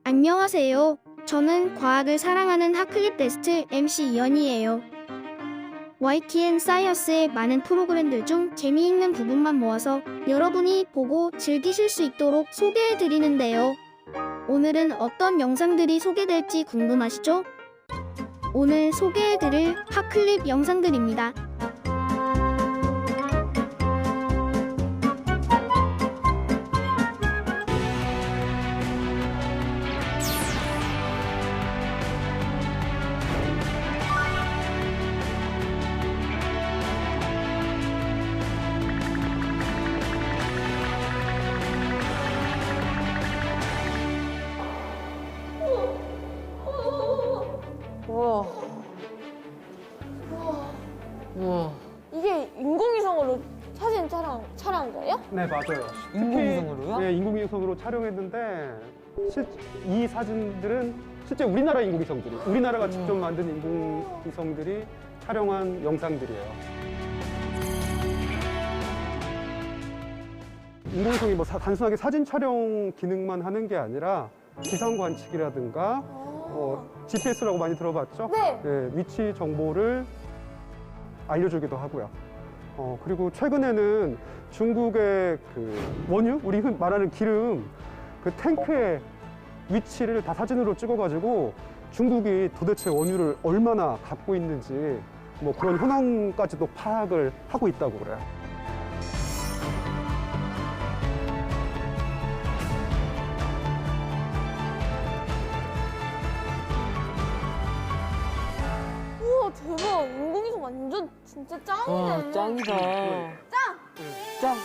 안녕하세요. 저는 과학을 사랑하는 핫클립 베스트 MC 이연이에요. YTN 사이언스의 많은 프로그램들 중 재미있는 부분만 모아서 여러분이 보고 즐기실 수 있도록 소개해드리는데요. 오늘은 어떤 영상들이 소개될지 궁금하시죠? 오늘 소개해드릴 핫클립 영상들입니다. 우와. 우와. 이게 인공위성으로 사진 촬영한 거예요? 네, 맞아요. 인공위성으로요? 네, 인공위성으로 촬영했는데 이 사진들은 실제 우리나라 인공위성들이, 우리나라가 직접 만든 인공위성들이 촬영한 영상들이에요. 인공위성이 뭐 단순하게 사진 촬영 기능만 하는 게 아니라 기상 관측이라든가 GPS라고 많이 들어봤죠? 네. 네, 위치 정보를 알려주기도 하고요. 그리고 최근에는 중국의 그 원유, 우리 흔히 말하는 기름, 그 탱크의 위치를 다 사진으로 찍어가지고 중국이 도대체 원유를 얼마나 갖고 있는지 뭐 그런 현황까지도 파악을 하고 있다고 그래요. 우와 대박. 인공위성 완전 진짜 짱이네. 와, 짱이다. 짱! 짱.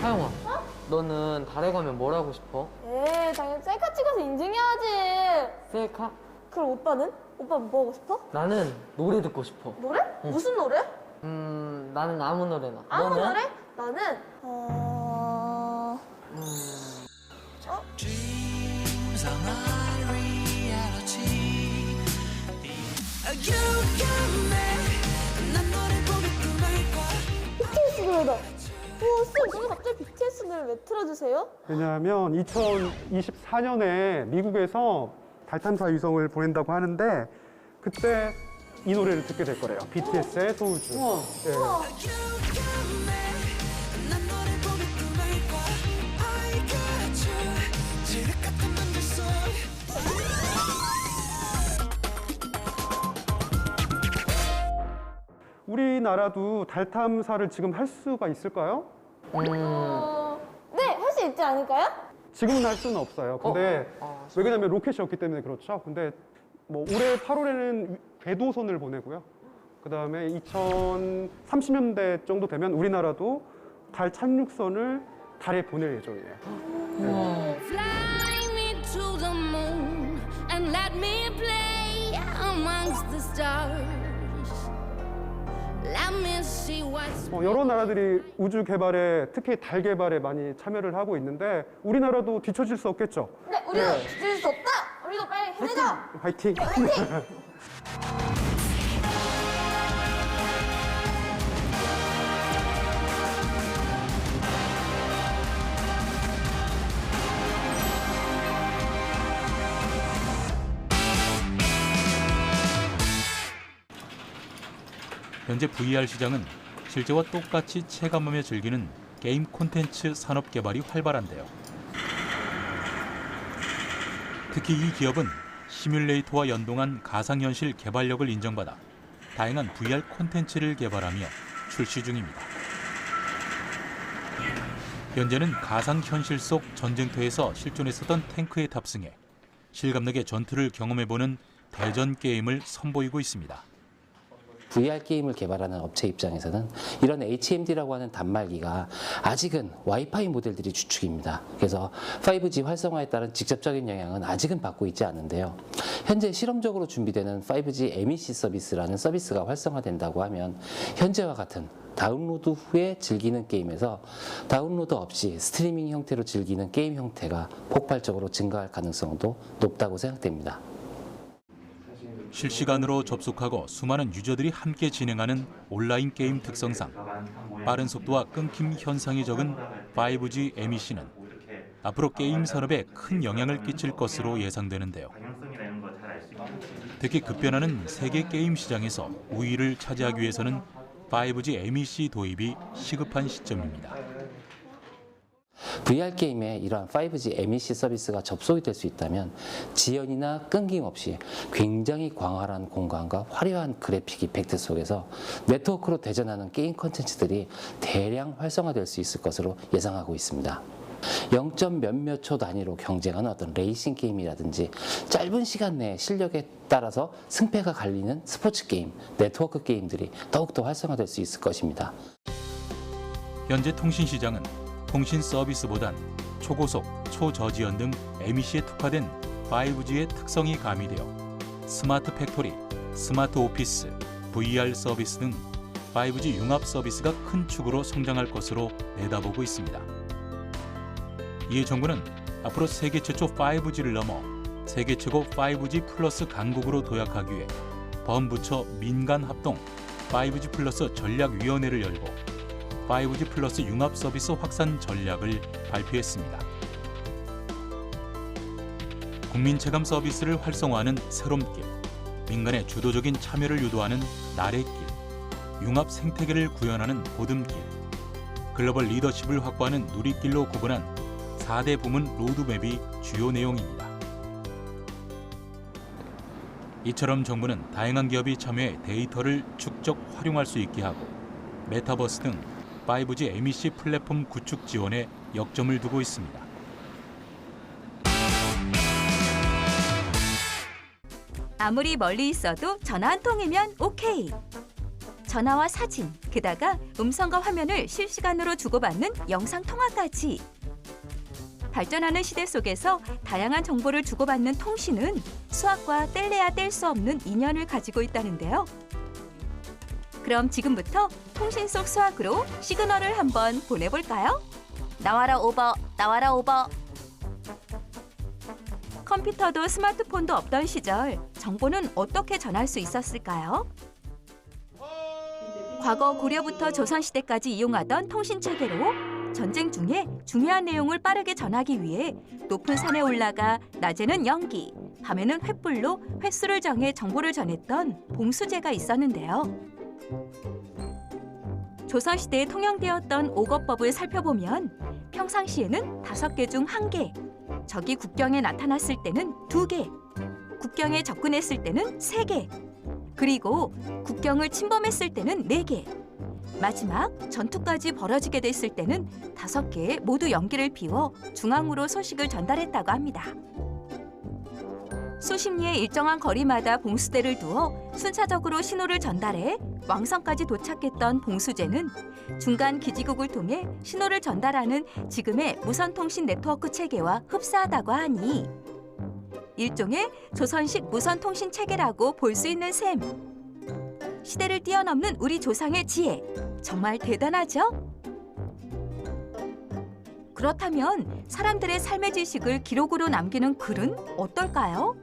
하영아, 너는 달에 가면 뭘 하고 싶어? 에이 당연히 셀카 찍어서 인증해야지. 셀카? 그럼 오빠는? 오빠는 뭐 하고 싶어? 나는 노래 듣고 싶어. 노래? 무슨 노래? 나는 아무 노래나. 아무 너는? 노래? 나는 Dreams are not reality. You got me. 난 너를 보며 꿈을 꿔. BTS 노래다. 우와 쌤 왜 갑자기 BTS 노래 왜 틀어주세요? 왜냐하면 2024년에 미국에서 달 탐사 위성을 보낸다고 하는데 그때 이 노래를 듣게 될 거래요. BTS의 소울주. 우와. 예. You got me. 난 너를 보며 꿈을 꿔. I got you. 지륵 같은 맘들 속. 우리나라도 달 탐사를 지금 할 수가 있을까요? 네, 할 수 있지 않을까요? 지금은 할 수는 없어요. 근데 왜냐면 로켓이 없기 때문에 그렇죠. 근데 뭐 올해 8월에는 궤도선을 보내고요. 그다음에 2030년대 정도 되면 우리나라도 달 착륙선을 달에 보낼 예정이에요. 우와. Fly me to the moon and let me play amongst the stars. Let me see what's 여러 나라들이 우주 개발에 특히 달 개발에 많이 참여를 하고 있는데 우리나라도 뒤처질 수 없겠죠. 네, 우리도 뒤질 수 없다. 우리도 빨리 해내자. 화이팅! 현재 VR 시장은 실제와 똑같이 체감하며 즐기는 게임 콘텐츠 산업 개발이 활발한데요. 특히 이 기업은 시뮬레이터와 연동한 가상현실 개발력을 인정받아 다양한 VR 콘텐츠를 개발하며 출시 중입니다. 현재는 가상현실 속 전쟁터에서 실존했었던 탱크에 탑승해 실감나게 전투를 경험해보는 대전 게임을 선보이고 있습니다. VR 게임을 개발하는 업체 입장에서는 이런 HMD라고 하는 단말기가 아직은 와이파이 모델들이 주축입니다. 그래서 5G 활성화에 따른 직접적인 영향은 아직은 받고 있지 않은데요. 현재 실험적으로 준비되는 5G MEC 서비스라는 서비스가 활성화된다고 하면 현재와 같은 다운로드 후에 즐기는 게임에서 다운로드 없이 스트리밍 형태로 즐기는 게임 형태가 폭발적으로 증가할 가능성도 높다고 생각됩니다. 실시간으로 접속하고 수많은 유저들이 함께 진행하는 온라인 게임 특성상 빠른 속도와 끊김 현상이 적은 5G MEC는 앞으로 게임 산업에 큰 영향을 끼칠 것으로 예상되는데요. 특히 급변하는 세계 게임 시장에서 우위를 차지하기 위해서는 5G MEC 도입이 시급한 시점입니다. VR 게임에 이러한 5G MEC 서비스가 접속이 될 수 있다면 지연이나 끊김없이 굉장히 광활한 공간과 화려한 그래픽 이펙트 속에서 네트워크로 대전하는 게임 콘텐츠들이 대량 활성화될 수 있을 것으로 예상하고 있습니다. 0. 몇몇 초 단위로 경쟁하는 어떤 레이싱 게임이라든지 짧은 시간 내에 실력에 따라서 승패가 갈리는 스포츠 게임, 네트워크 게임들이 더욱더 활성화될 수 있을 것입니다. 현재 통신 시장은 통신 서비스보단 초고속, 초저지연 등 MEC에 특화된 5G의 특성이 가미되어 스마트 팩토리, 스마트 오피스, VR 서비스 등 5G 융합 서비스가 큰 축으로 성장할 것으로 내다보고 있습니다. 이에 정부는 앞으로 세계 최초 5G를 넘어 세계 최고 5G 플러스 강국으로 도약하기 위해 범부처 민간 합동 5G 플러스 전략위원회를 열고 5G 플러스 융합 서비스 확산 전략을 발표했습니다. 국민 체감 서비스를 활성화하는 새로운 길, 민간의 주도적인 참여를 유도하는 나래길, 융합 생태계를 구현하는 보듬길, 글로벌 리더십을 확보하는 누리길로 구분한 4대 부문 로드맵이 주요 내용입니다. 이처럼 정부는 다양한 기업이 참여해 데이터를 축적 활용할 수 있게 하고 메타버스 등 5G MEC 플랫폼 구축 지원에 역점을 두고 있습니다. 아무리 멀리 있어도 전화 한 통이면 오케이. 전화와 사진, 게다가 음성과 화면을 실시간으로 주고받는 영상 통화까지. 발전하는 시대 속에서 다양한 정보를 주고받는 통신은 수학과 뗄래야 뗄 수 없는 인연을 가지고 있다는데요. 그럼 지금부터 통신 속 수학으로 시그널을 한번 보내볼까요? 나와라 오버, 나와라 오버. 컴퓨터도 스마트폰도 없던 시절, 정보는 어떻게 전할 수 있었을까요? 과거 고려부터 조선시대까지 이용하던 통신체계로 전쟁 중에 중요한 내용을 빠르게 전하기 위해 높은 산에 올라가 낮에는 연기, 밤에는 횃불로 횟수를 정해 정보를 전했던 봉수제가 있었는데요. 조선시대에 통용되었던 오거법을 살펴보면 평상시에는 5개 중 1개, 적이 국경에 나타났을 때는 2개, 국경에 접근했을 때는 3개, 그리고 국경을 침범했을 때는 4개, 마지막 전투까지 벌어지게 됐을 때는 5개의 모두 연기를 비워 중앙으로 소식을 전달했다고 합니다. 수십 리의 일정한 거리마다 봉수대를 두어 순차적으로 신호를 전달해 왕성까지 도착했던 봉수제는 중간 기지국을 통해 신호를 전달하는 지금의 무선통신 네트워크 체계와 흡사하다고 하니 일종의 조선식 무선통신 체계라고 볼 수 있는 셈. 시대를 뛰어넘는 우리 조상의 지혜, 정말 대단하죠? 그렇다면 사람들의 삶의 지식을 기록으로 남기는 글은 어떨까요?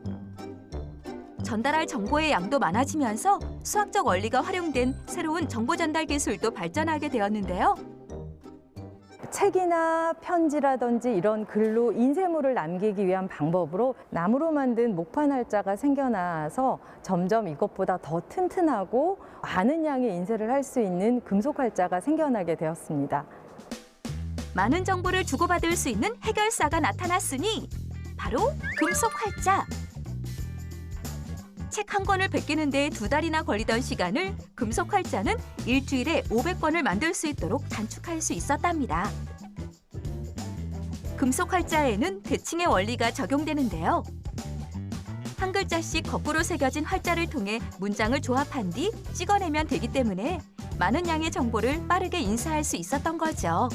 전달할 정보의 양도 많아지면서 수학적 원리가 활용된 새로운 정보 전달 기술도 발전하게 되었는데요. 책이나 편지라든지 이런 글로 인쇄물을 남기기 위한 방법으로 나무로 만든 목판활자가 생겨나서 점점 이것보다 더 튼튼하고 많은 양의 인쇄를 할 수 있는 금속활자가 생겨나게 되었습니다. 많은 정보를 주고받을 수 있는 해결사가 나타났으니 바로 금속활자. 책 한 권을 베끼는 데 2달이나 걸리던 시간을 금속활자는 일주일에 500권을 만들 수 있도록 단축할 수 있었답니다. 금속활자에는 대칭의 원리가 적용되는데요. 한글 글자씩 거꾸로 새겨진 활자를 통해 문장을 조합한 뒤 찍어내면 되기 때문에 많은 양의 정보를 빠르게 인쇄할 수 있었던 거죠.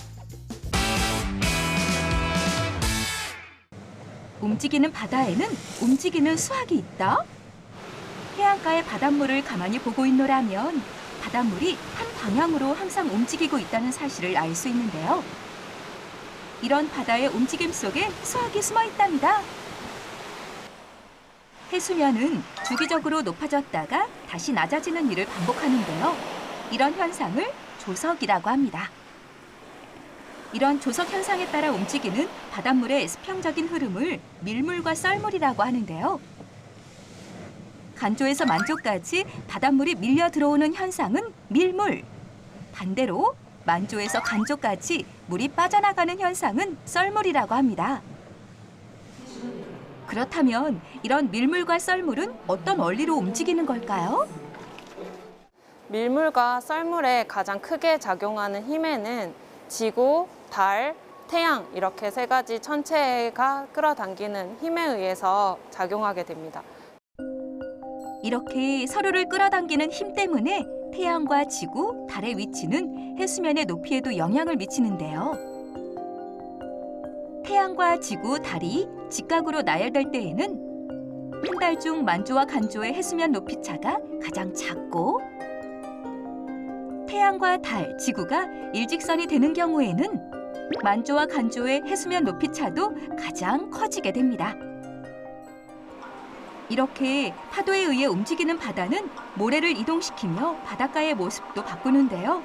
움직이는 바다에는 움직이는 수학이 있다? 해안가의 바닷물을 가만히 보고 있노라면 바닷물이 한 방향으로 항상 움직이고 있다는 사실을 알 수 있는데요. 이런 바다의 움직임 속에 수학이 숨어 있답니다. 해수면은 주기적으로 높아졌다가 다시 낮아지는 일을 반복하는데요. 이런 현상을 조석이라고 합니다. 이런 조석 현상에 따라 움직이는 바닷물의 수평적인 흐름을 밀물과 썰물이라고 하는데요. 간조에서 만조까지 바닷물이 밀려 들어오는 현상은 밀물. 반대로 만조에서 간조까지 물이 빠져나가는 현상은 썰물이라고 합니다. 그렇다면 이런 밀물과 썰물은 어떤 원리로 움직이는 걸까요? 밀물과 썰물에 가장 크게 작용하는 힘에는 지구, 달, 태양 이렇게 세 가지 천체가 끌어당기는 힘에 의해서 작용하게 됩니다. 이렇게 서로를 끌어당기는 힘 때문에 태양과 지구, 달의 위치는 해수면의 높이에도 영향을 미치는데요. 태양과 지구, 달이 직각으로 나열될 때에는 한 달 중 만조와 간조의 해수면 높이 차가 가장 작고 태양과 달, 지구가 일직선이 되는 경우에는 만조와 간조의 해수면 높이 차도 가장 커지게 됩니다. 이렇게 파도에 의해 움직이는 바다는 모래를 이동시키며 바닷가의 모습도 바꾸는데요.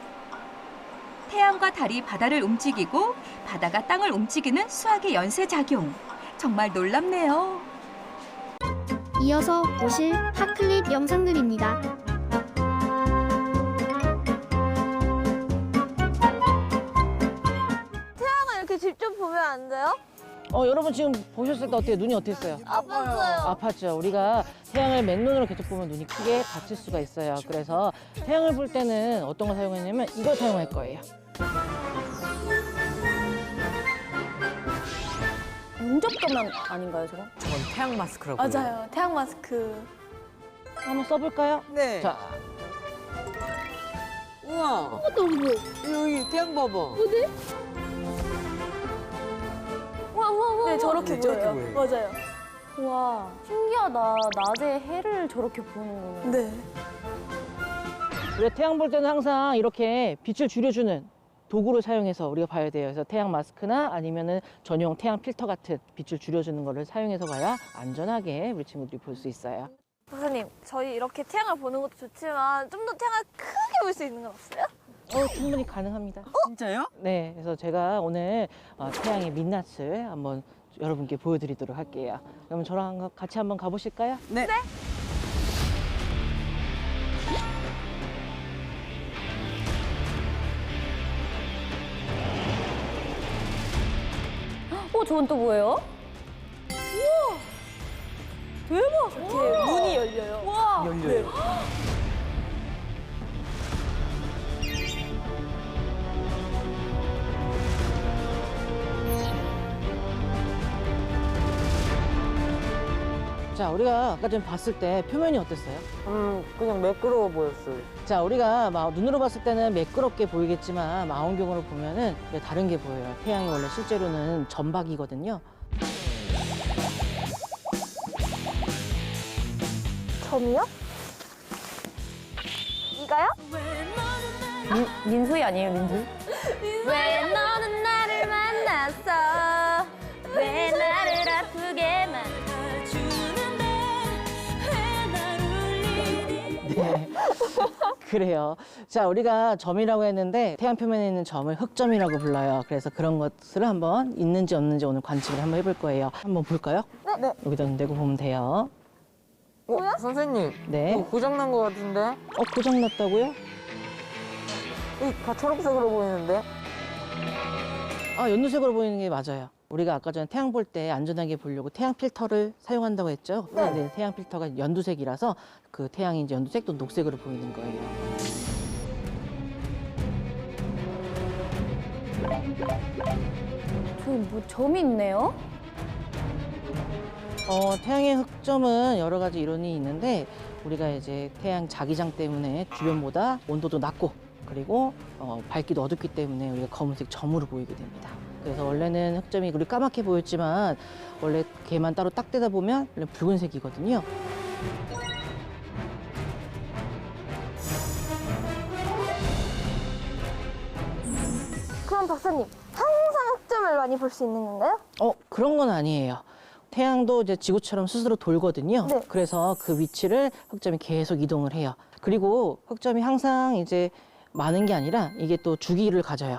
태양과 달이 바다를 움직이고 바다가 땅을 움직이는 수학의 연쇄작용. 정말 놀랍네요. 이어서 보실 핫클립 영상들입니다. 태양을 이렇게 직접 보면 안 돼요? 여러분 지금 보셨을 때 어때요? 눈이 어땠어요? 아팠어요. 아팠죠. 우리가 태양을 맨눈으로 계속 보면 눈이 크게 다칠 수가 있어요. 그래서 태양을 볼 때는 어떤 걸 사용했냐면 이걸 사용할 거예요. 운접가만 아닌가요, 저거? 저건 태양 마스크라고. 맞아요. 태양 마스크. 한번 써볼까요? 네. 자, 우와. 너무 여기 태양 봐봐. 네, 저렇게 저렇게 보여요. 보여요. 맞아요. 와, 신기하다. 낮에 해를 저렇게 보는구나. 네. 우리가 태양 볼 때는 항상 이렇게 빛을 줄여주는 도구를 사용해서 우리가 봐야 돼요. 그래서 태양 마스크나 아니면은 전용 태양 필터 같은 빛을 줄여주는 거를 사용해서 봐야 안전하게 우리 친구들이 볼 수 있어요. 박사님, 저희 이렇게 태양을 보는 것도 좋지만 좀 더 태양을 크게 볼 수 있는 건 없어요? 충분히 가능합니다. 진짜요? 네, 그래서 제가 오늘 태양의 민낯을 한번 여러분께 보여드리도록 할게요. 그러면 저랑 같이 한번 가보실까요? 네. 저건 또 뭐예요? 이렇게 문이 열려요. 와. 열려요. 자, 우리가 아까 전에 봤을 때 표면이 어땠어요? 그냥 매끄러워 보였어요. 자, 우리가 막 눈으로 봤을 때는 매끄럽게 보이겠지만 망원경으로 보면은 다른 게 보여요. 태양이 원래 실제로는 점박이거든요. 점이요? 이가요? 민소희 아니에요, 민소희? 왜 너는 나를 만났어? 왜 나를 아프게 만들어주는데 왜 날 울리니? 네. 그래요. 자, 우리가 점이라고 했는데 태양 표면에 있는 점을 흑점이라고 불러요. 그래서 그런 것을 한번 있는지 없는지 오늘 관측을 한번 해볼 거예요. 한번 볼까요? 네. 여기다 대고 보면 돼요. 선생님. 네. 이거 고장난 것 같은데? 고장났다고요? 다 초록색으로 보이는데? 연두색으로 보이는 게 맞아요. 우리가 아까 전에 태양 볼 때 안전하게 보려고 태양 필터를 사용한다고 했죠? 네. 태양 필터가 연두색이라서 그 태양이 이제 연두색도 녹색으로 보이는 거예요. 저기 뭐 점이 있네요? 태양의 흑점은 여러 가지 이론이 있는데 우리가 이제 태양 자기장 때문에 주변보다 온도도 낮고 그리고 밝기도 어둡기 때문에 우리가 검은색 점으로 보이게 됩니다. 그래서 원래는 흑점이 우리 까맣게 보였지만 원래 걔만 따로 딱 떼다 보면 원래 붉은색이거든요. 그럼 박사님, 항상 흑점을 많이 볼 수 있는 건가요? 그런 건 아니에요. 태양도 이제 지구처럼 스스로 돌거든요. 네. 그래서 그 위치를 흑점이 계속 이동을 해요. 그리고 흑점이 항상 이제 많은 게 아니라 이게 또 주기를 가져요.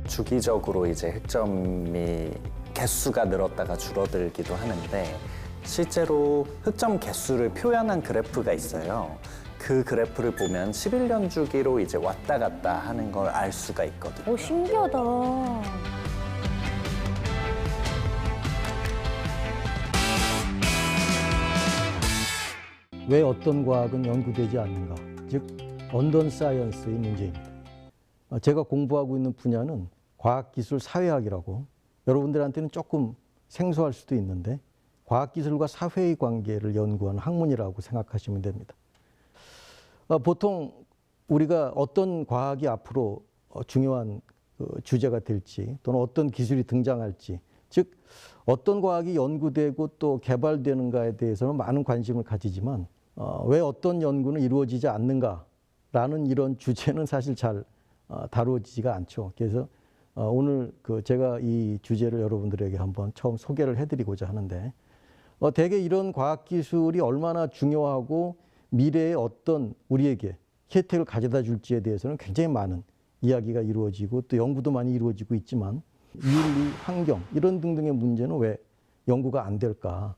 주기적으로 이제 흑점이 개수가 늘었다가 줄어들기도 하는데 실제로 흑점 개수를 표현한 그래프가 있어요. 그 그래프를 보면 11년 주기로 이제 왔다 갔다 하는 걸 알 수가 있거든요. 오, 신기하다. 왜 어떤 과학은 연구되지 않는가? 즉, 언던 사이언스의 문제입니다. 제가 공부하고 있는 분야는 과학기술 사회학이라고 여러분들한테는 조금 생소할 수도 있는데 과학기술과 사회의 관계를 연구하는 학문이라고 생각하시면 됩니다. 보통 우리가 어떤 과학이 앞으로 중요한 주제가 될지 또는 어떤 기술이 등장할지 즉 어떤 과학이 연구되고 또 개발되는가에 대해서는 많은 관심을 가지지만 왜 어떤 연구는 이루어지지 않는가라는 이런 주제는 사실 잘 다루어지지가 않죠. 그래서 오늘 제가 이 주제를 여러분들에게 한번 처음 소개를 해드리고자 하는데 대개 이런 과학기술이 얼마나 중요하고 미래에 어떤 우리에게 혜택을 가져다 줄지에 대해서는 굉장히 많은 이야기가 이루어지고 또 연구도 많이 이루어지고 있지만 윤리, 환경 이런 등등의 문제는 왜 연구가 안 될까?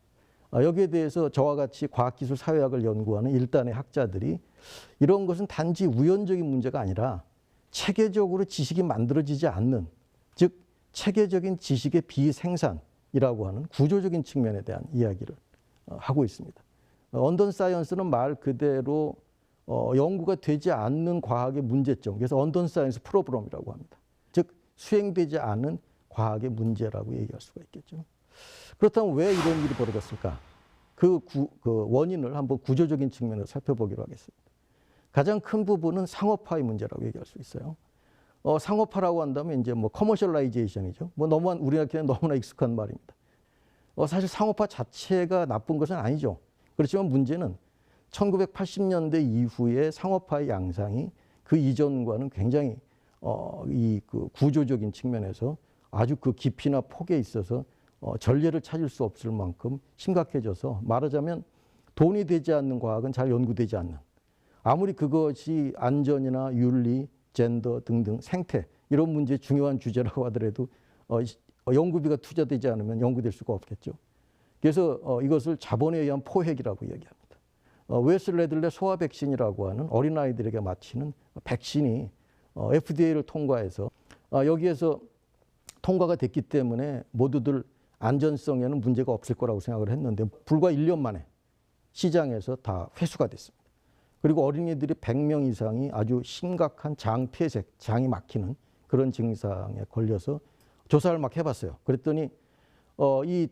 여기에 대해서 저와 같이 과학기술 사회학을 연구하는 일단의 학자들이 이런 것은 단지 우연적인 문제가 아니라 체계적으로 지식이 만들어지지 않는 즉 체계적인 지식의 비생산이라고 하는 구조적인 측면에 대한 이야기를 하고 있습니다. 언던 사이언스는 말 그대로 연구가 되지 않는 과학의 문제점, 그래서 언던 사이언스 프로브럼이라고 합니다. 즉 수행되지 않은 과학의 문제라고 얘기할 수가 있겠죠. 그렇다면 왜 이런 일이 벌어졌을까? 그 원인을 한번 구조적인 측면에서 살펴보기로 하겠습니다. 가장 큰 부분은 상업화의 문제라고 얘기할 수 있어요. 상업화라고 한다면 이제 커머셜라이제이션이죠. 우리나라에는 너무나 익숙한 말입니다. 사실 상업화 자체가 나쁜 것은 아니죠. 그렇지만 문제는 1980년대 이후의 상업화의 양상이 그 이전과는 굉장히 그 구조적인 측면에서 아주 그 깊이나 폭에 있어서 전례를 찾을 수 없을 만큼 심각해져서 말하자면 돈이 되지 않는 과학은 잘 연구되지 않는 아무리 그것이 안전이나 윤리, 젠더 등등 생태 이런 문제 중요한 주제라고 하더라도 연구비가 투자되지 않으면 연구될 수가 없겠죠. 그래서 이것을 자본에 의한 포획이라고 얘기합니다. 웨스 레들레 소아 백신이라고 하는 어린아이들에게 맞히는 백신이 FDA를 통과해서 여기에서 통과가 됐기 때문에 모두들 안전성에는 문제가 없을 거라고 생각을 했는데 불과 1년 만에 시장에서 다 회수가 됐습니다. 그리고 어린이들이 100명 이상이 아주 심각한 장 폐색, 장이 막히는 그런 증상에 걸려서 조사를 막 해봤어요. 그랬더니 이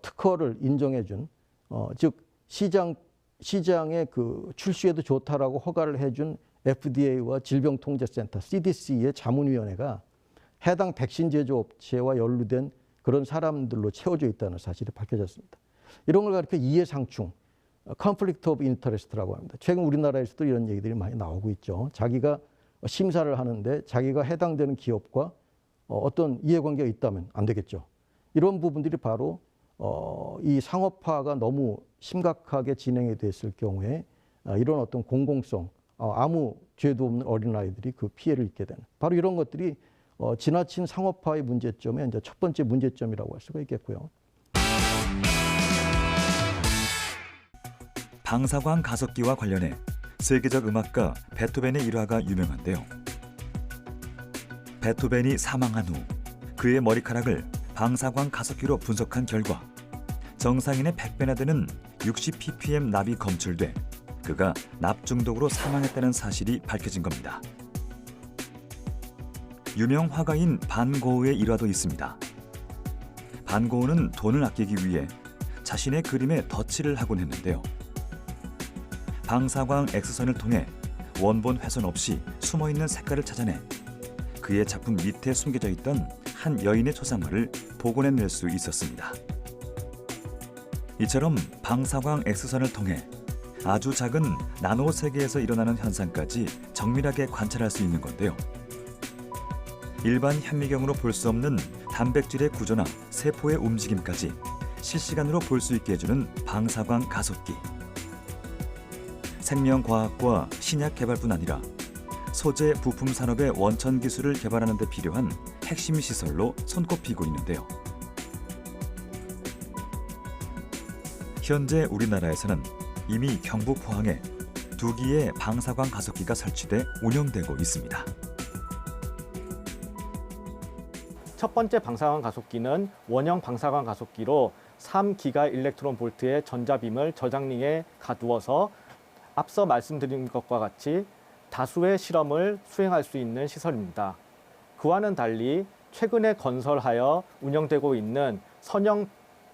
특허를 인정해준 즉 시장의 그 출시에도 좋다라고 허가를 해준 FDA와 질병통제센터 CDC의 자문위원회가 해당 백신 제조업체와 연루된 그런 사람들로 채워져 있다는 사실이 밝혀졌습니다. 이런 걸 가리켜 이해상충, conflict of interest라고 합니다. 최근 우리나라에서도 이런 얘기들이 많이 나오고 있죠. 자기가 심사를 하는데 자기가 해당되는 기업과 어떤 이해관계가 있다면 안 되겠죠. 이런 부분들이 바로 이 상업화가 너무 심각하게 진행이 됐을 경우에 이런 어떤 공공성, 아무 죄도 없는 어린아이들이 그 피해를 입게 되는 바로 이런 것들이 지나친 상업화의 문제점의 이제 첫 번째 문제점이라고 할 수가 있겠고요. 방사광 가속기와 관련해 세계적 음악가 베토벤의 일화가 유명한데요. 베토벤이 사망한 후 그의 머리카락을 방사광 가속기로 분석한 결과 정상인의 100배나 되는 60ppm 납이 검출돼 그가 납 중독으로 사망했다는 사실이 밝혀진 겁니다. 유명 화가인 반고흐의 일화도 있습니다. 반고흐는 돈을 아끼기 위해 자신의 그림에 덧칠을 하곤 했는데요. 방사광 X선을 통해 원본 훼손 없이 숨어있는 색깔을 찾아내 그의 작품 밑에 숨겨져 있던 한 여인의 초상화를 복원해낼 수 있었습니다. 이처럼 방사광 X선을 통해 아주 작은 나노 세계에서 일어나는 현상까지 정밀하게 관찰할 수 있는 건데요. 일반 현미경으로 볼 수 없는 단백질의 구조나 세포의 움직임까지 실시간으로 볼 수 있게 해주는 방사광 가속기. 생명과학과 신약 개발뿐 아니라 소재 부품 산업의 원천 기술을 개발하는 데 필요한 핵심 시설로 손꼽히고 있는데요. 현재 우리나라에서는 이미 경북 포항에 2기의 방사광 가속기가 설치돼 운영되고 있습니다. 첫 번째 방사광 가속기는 원형 방사광 가속기로 3기가 일렉트론 볼트의 전자빔을 저장링에 가두어서 앞서 말씀드린 것과 같이 다수의 실험을 수행할 수 있는 시설입니다. 그와는 달리 최근에 건설하여 운영되고 있는 선형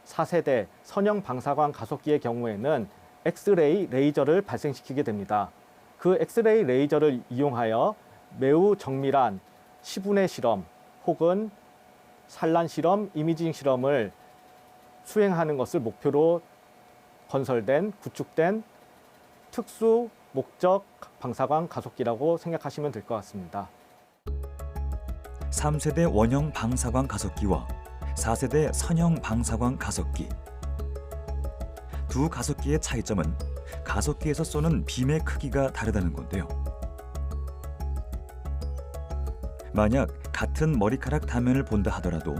4세대 선형 방사광 가속기의 경우에는 엑스레이 레이저를 발생시키게 됩니다. 그 엑스레이 레이저를 이용하여 매우 정밀한 시분해 실험 혹은 산란 실험, 이미징 실험을 수행하는 것을 목표로 건설된, 구축된 특수 목적 방사광 가속기라고 생각하시면 될 것 같습니다. 3세대 원형 방사광 가속기와 4세대 선형 방사광 가속기. 두 가속기의 차이점은 가속기에서 쏘는 빔의 크기가 다르다는 건데요. 만약 같은 머리카락 단면을 본다 하더라도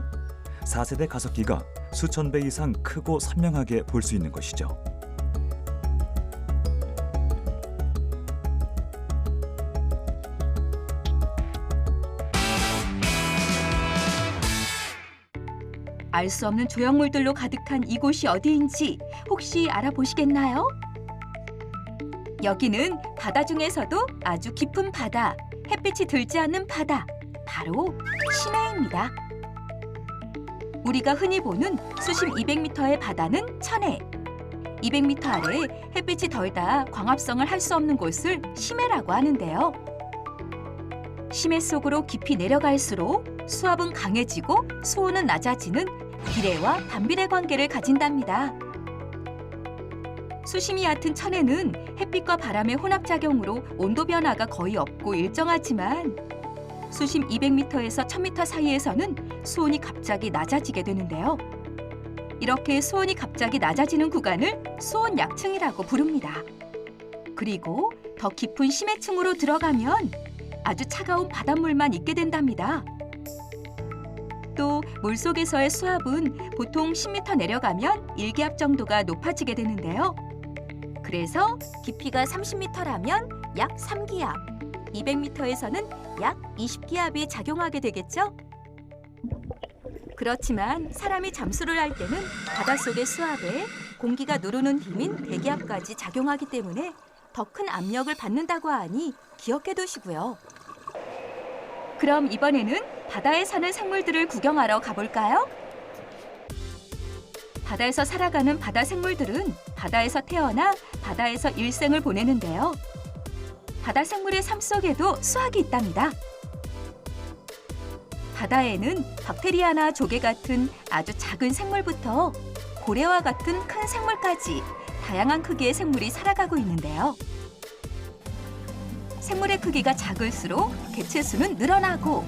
4세대 가속기가 수천 배 이상 크고 선명하게 볼 수 있는 것이죠. 알 수 없는 조형물들로 가득한 이곳이 어디인지 혹시 알아보시겠나요? 여기는 바다 중에서도 아주 깊은 바다, 햇빛이 들지 않는 바다, 바로 심해입니다. 우리가 흔히 보는 수심 200m의 바다는 천해. 200m 아래 햇빛이 덜 닿아 광합성을 할 수 없는 곳을 심해라고 하는데요. 심해 속으로 깊이 내려갈수록 수압은 강해지고 수온은 낮아지는 비례와 반비례 관계를 가진답니다. 수심이 얕은 천해는 햇빛과 바람의 혼합작용으로 온도 변화가 거의 없고 일정하지만 수심 200m에서 1000m 사이에서는 수온이 갑자기 낮아지게 되는데요. 이렇게 수온이 갑자기 낮아지는 구간을 수온 약층이라고 부릅니다. 그리고 더 깊은 심해층으로 들어가면 아주 차가운 바닷물만 있게 된답니다. 또 물속에서의 수압은 보통 10m 내려가면 1기압 정도가 높아지게 되는데요. 그래서 깊이가 30m라면 약 3기압, 200m에서는 약 20기압이 작용하게 되겠죠? 그렇지만 사람이 잠수를 할 때는 바닷속의 수압에 공기가 누르는 힘인 대기압까지 작용하기 때문에 더 큰 압력을 받는다고 하니 기억해 두시고요. 그럼 이번에는 바다에 사는 생물들을 구경하러 가볼까요? 바다에서 살아가는 바다 생물들은 바다에서 태어나 바다에서 일생을 보내는데요. 바다 생물의 삶 속에도 수학이 있답니다. 바다에는 박테리아나 조개 같은 아주 작은 생물부터 고래와 같은 큰 생물까지 다양한 크기의 생물이 살아가고 있는데요. 생물의 크기가 작을수록 개체수는 늘어나고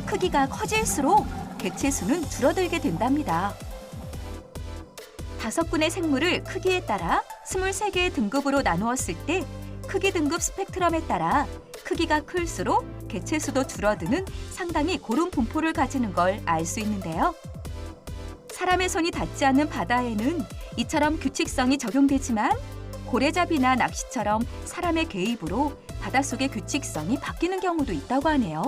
크기가 커질수록 개체수는 줄어들게 된답니다. 5군의 생물을 크기에 따라 23개의 등급으로 나누었을 때 크기 등급 스펙트럼에 따라 크기가 클수록 개체수도 줄어드는 상당히 고른 분포를 가지는 걸 알 수 있는데요. 사람의 손이 닿지 않는 바다에는 이처럼 규칙성이 적용되지만 고래잡이나 낚시처럼 사람의 개입으로 바닷속의 규칙성이 바뀌는 경우도 있다고 하네요.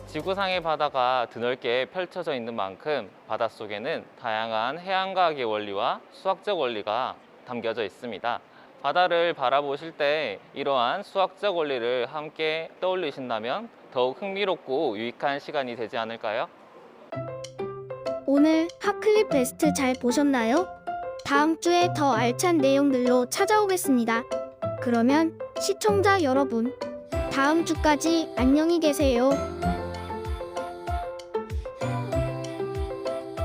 지구상의 바다가 드넓게 펼쳐져 있는 만큼 바닷속에는 다양한 해양과학의 원리와 수학적 원리가 담겨져 있습니다. 바다를 바라보실 때 이러한 수학적 원리를 함께 떠올리신다면 더욱 흥미롭고 유익한 시간이 되지 않을까요? 오늘 핫클립 베스트 잘 보셨나요? 다음 주에 더 알찬 내용들로 찾아오겠습니다. 그러면 시청자 여러분, 다음 주까지 안녕히 계세요.